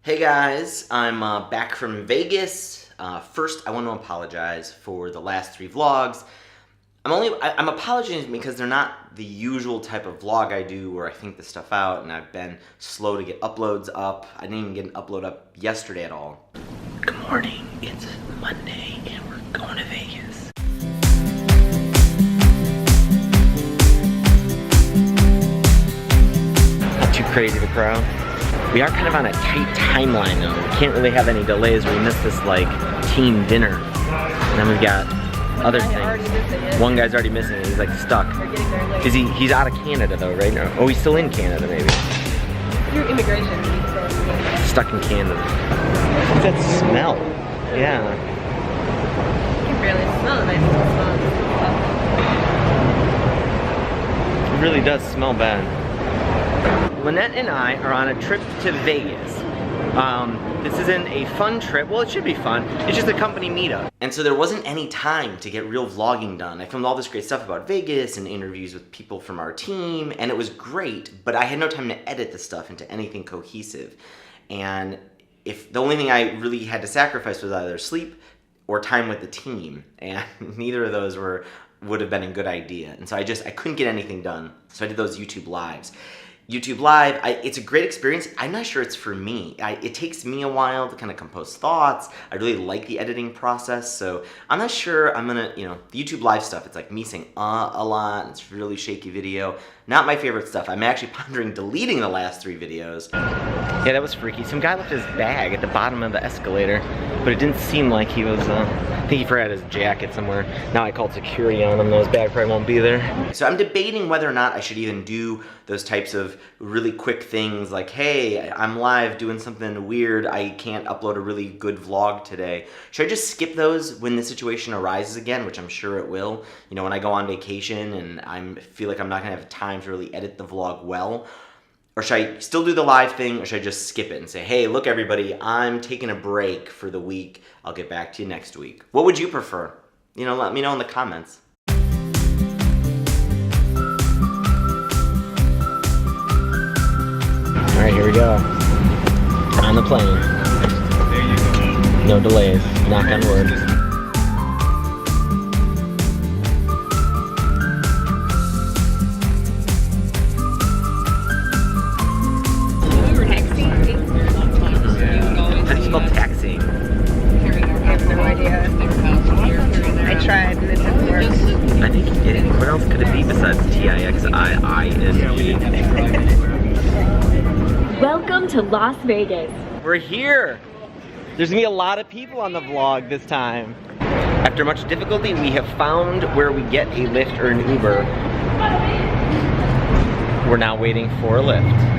Hey guys, I'm back from Vegas. First, I want to apologize for the last 3 vlogs. I'm apologizing because they're not the usual type of vlog I do where I think this stuff out, and I've been slow to get uploads up. I didn't even get an upload up yesterday at all. Good morning, it's Monday and we're going to Vegas. Not too crazy the crowd. We are kind of on a tight timeline though. We can't really have any delays. We missed this like team dinner. And then we've got other things. One guy's already missing it. He's like stuck. Is he's out of Canada though right now? Oh, he's still in Canada maybe. Through immigration. Stuck in Canada. What's that smell? Yeah. You can barely smell it. It really does smell bad. Lynette and I are on a trip to Vegas. This isn't a fun trip. Well, it should be fun. It's just a company meetup. And so there wasn't any time to get real vlogging done. I filmed all this great stuff about Vegas and interviews with people from our team, and it was great, but I had no time to edit the stuff into anything cohesive. And if the only thing I really had to sacrifice was either sleep or time with the team, and neither of those would have been a good idea. And so I couldn't get anything done. So I did those YouTube Lives. YouTube Live, it's a great experience. I'm not sure it's for me. It takes me a while to kind of compose thoughts. I really like the editing process, so I'm not sure I'm gonna, the YouTube Live stuff, it's like me saying a lot, and it's really shaky video. Not my favorite stuff. I'm actually pondering deleting the last 3 videos. Yeah, that was freaky. Some guy left his bag at the bottom of the escalator, but it didn't seem like he was, I think he forgot his jacket somewhere. Now I called security on him, though his bag probably won't be there. So I'm debating whether or not I should even do those types of really quick things like, hey, I'm live doing something weird, I can't upload a really good vlog today. Should I just skip those when the situation arises again, which I'm sure it will? When I go on vacation and I feel like I'm not gonna have time to really edit the vlog well? Or should I still do the live thing, or should I just skip it and say, hey, look everybody, I'm taking a break for the week, I'll get back to you next week. What would you prefer? Let me know in the comments. All right, here we go. On the plane. There you go. No delays, knock on wood. How do you spell taxiing? I have no idea. I tried and it didn't work. I think you did. What else could it be besides T-I-X-I-I-N-G? Welcome to Las Vegas. We're here! There's gonna be a lot of people on the vlog this time. After much difficulty, we have found where we get a Lyft or an Uber. We're now waiting for a Lyft.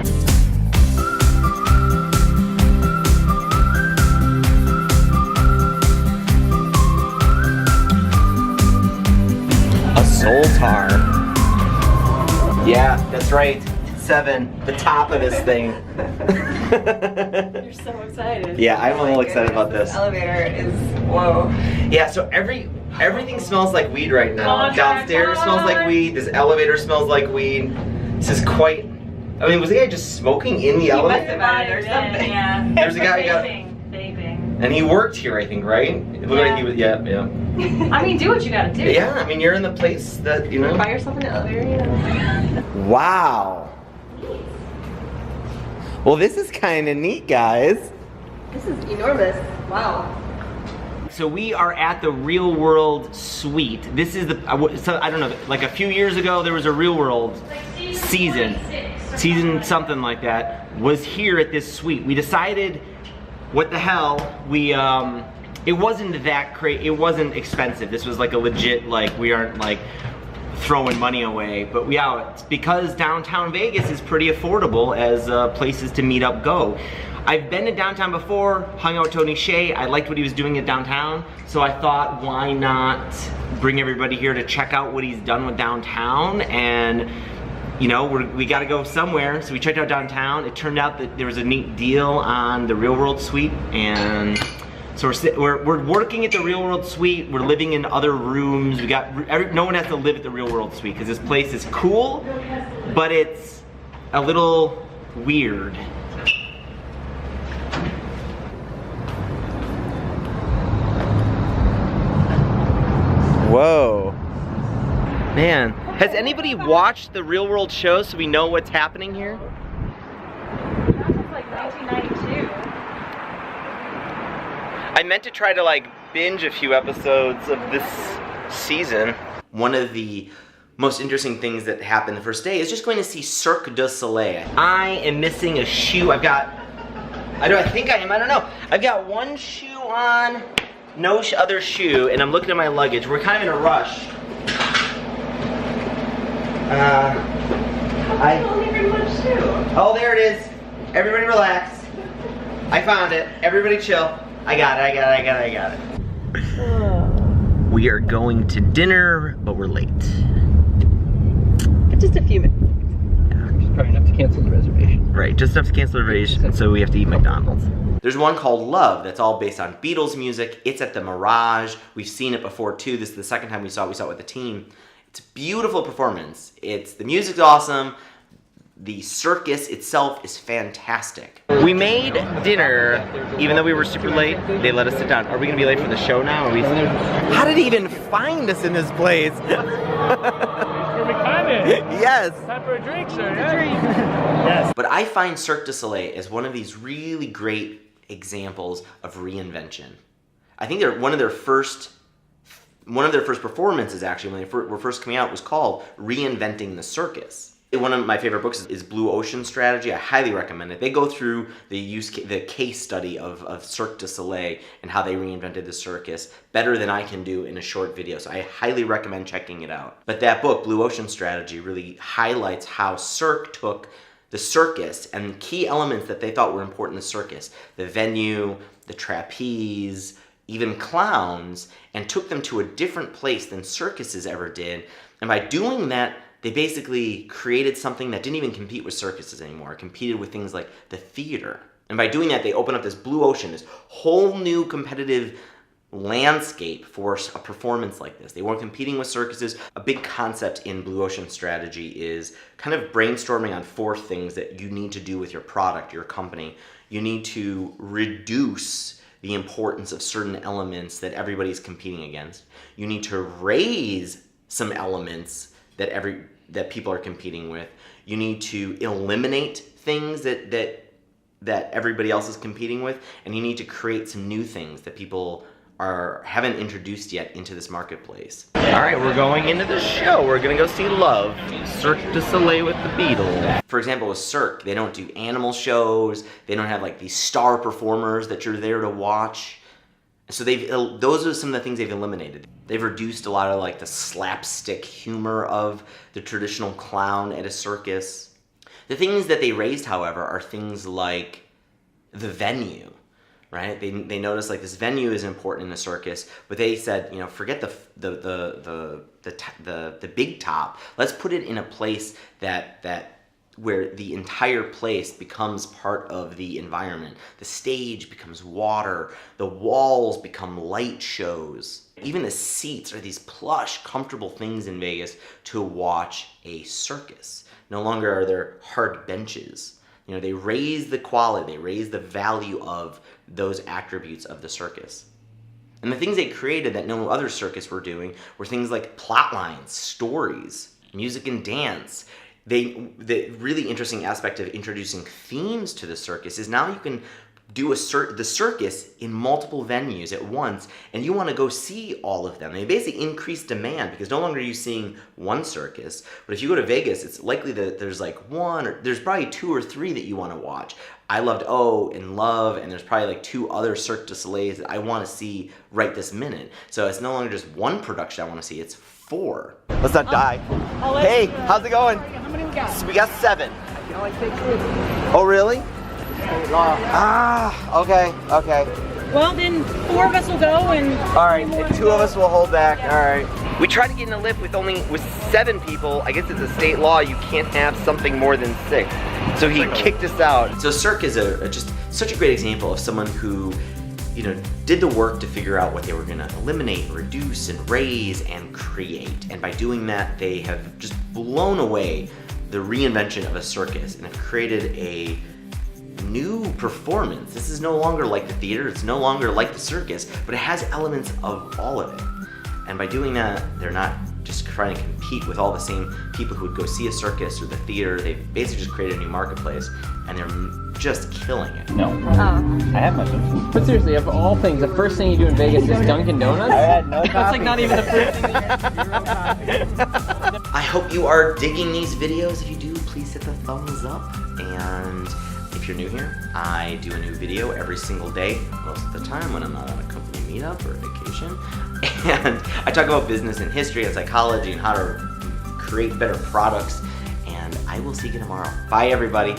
A Soul Tar. Yeah, that's right. 7, the top of this thing. You're so excited. Yeah, I'm a little excited about this. This elevator is, whoa. Yeah, so everything smells like weed right now. Downstairs smells like weed, this elevator smells like weed. This is quite, was the guy just smoking in the elevator? He must have had it or something. Yeah. There's a guy who got, Vaping. and he worked here, I think, right? It looked like he was, yeah. I mean, do what you gotta do. Yeah, you're in the place that, Buy yourself an elevator, Wow. Well, this is kind of neat, guys. This is enormous. Wow. So we are at the Real World Suite. This is so I don't know, like a few years ago there was a Real World season something like that, was here at this suite. We decided, what the hell, it wasn't that crazy, it wasn't expensive. This was like a legit, we aren't like throwing money away, but it's because downtown Vegas is pretty affordable as places to meet up go. I've been to downtown before, hung out with Tony Hsieh. I liked what he was doing at downtown, so I thought, why not bring everybody here to check out what he's done with downtown? And we gotta go somewhere, so we checked out downtown. It turned out that there was a neat deal on the Real World Suite, and so we're working at the Real World Suite. We're living in other rooms. No one has to live at the Real World Suite because this place is cool, but it's a little weird. Man, has anybody watched the real world show so we know what's happening here? That was like 1992. I meant to try to like binge a few episodes of this season. One of the most interesting things that happened the first day is just going to see Cirque du Soleil. I am missing a shoe. I think I am, I don't know. I've got one shoe on, no other shoe, and I'm looking at my luggage. We're kind of in a rush. Oh, there it is. Everybody relax. I found it. Everybody chill. I got it. We are going to dinner, but we're late. Just a few minutes. Probably enough to cancel the reservation. Right, just enough to cancel the reservation, so we have to eat McDonald's. There's one called Love that's all based on Beatles music. It's at the Mirage. We've seen it before too. This is the second time we saw it with the team. It's a beautiful performance. The music's awesome. The circus itself is fantastic. We made dinner, even though we were super late. They let us sit down. Are we gonna be late for the show now? How did he even find us in this place? Where we come in. Yes. Time for a drink, sir. Yes. But I find Cirque du Soleil as one of these really great examples of reinvention. I think one of their first performances, actually, when they were first coming out, was called Reinventing the Circus. One of my favorite books is Blue Ocean Strategy. I highly recommend it. They go through the case study of Cirque du Soleil and how they reinvented the circus better than I can do in a short video. So I highly recommend checking it out. But that book, Blue Ocean Strategy, really highlights how Cirque took the circus and key elements that they thought were important in the circus, the venue, the trapeze, even clowns, and took them to a different place than circuses ever did. And by doing that, they basically created something that didn't even compete with circuses anymore. It competed with things like the theater. And by doing that, they opened up this blue ocean, this whole new competitive landscape for a performance like this. They weren't competing with circuses. A big concept in Blue Ocean Strategy is kind of brainstorming on 4 things that you need to do with your product, your company. You need to reduce the importance of certain elements that everybody's competing against. You need to raise some elements that people are competing with. You need to eliminate things that everybody else is competing with, and you need to create some new things that people haven't introduced yet into this marketplace. All right, we're going into the show. We're gonna go see Love, Cirque du Soleil with the Beatles. For example, with Cirque, they don't do animal shows. They don't have like these star performers that you're there to watch. So those are some of the things they've eliminated. They've reduced a lot of like the slapstick humor of the traditional clown at a circus. The things that they raised, however, are things like the venue, right? They noticed like this venue is important in a circus, but they said, you know, forget the big top. Let's put it in a place where the entire place becomes part of the environment. The stage becomes water, the walls become light shows. Even the seats are these plush, comfortable things in Vegas to watch a circus. No longer are there hard benches. You know, they raise the quality, they raise the value of those attributes of the circus. And the things they created that no other circus were doing were things like plot lines, stories, music and dance. The really interesting aspect of introducing themes to the circus is now you can do the circus in multiple venues at once, and you want to go see all of them. They basically increase demand because no longer are you seeing one circus, but if you go to Vegas, it's likely that there's like there's probably 2 or 3 that you want to watch. I loved O and Love, and there's probably like 2 other Cirque du Soleils that I want to see right this minute. So it's no longer just one production I want to see, it's 4. Let's not die. Hey, how's it going? How many we got? We got 7. I can only take 2. Oh, really? Okay. Well, then 4 of us will go and... All right, and 2 of us will hold back. All right. We tried to get in a lift with 7 people. I guess it's a state law. You can't have something more than 6. So he kicked us out. So Cirque is just such a great example of someone who, you know, did the work to figure out what they were gonna eliminate, reduce, and raise, and create. And by doing that, they have just blown away the reinvention of a circus and have created a new performance. This is no longer like the theater, it's no longer like the circus, but it has elements of all of it. And by doing that, they're not just trying to compete with all the same people who would go see a circus or the theater. They basically just created a new marketplace, and they're just killing it. No. Oh. I have my phone. But seriously, of all things, the first thing you do in Vegas is Dunkin' Donuts? I had no That's like not even the first thing. I hope you are digging these videos. If you do, please hit the thumbs up. And if you're new here, I do a new video every single day, most of the time when I'm not on a company meetup or vacation. And I talk about business and history and psychology and how to create better products. And I will see you tomorrow. Bye, everybody.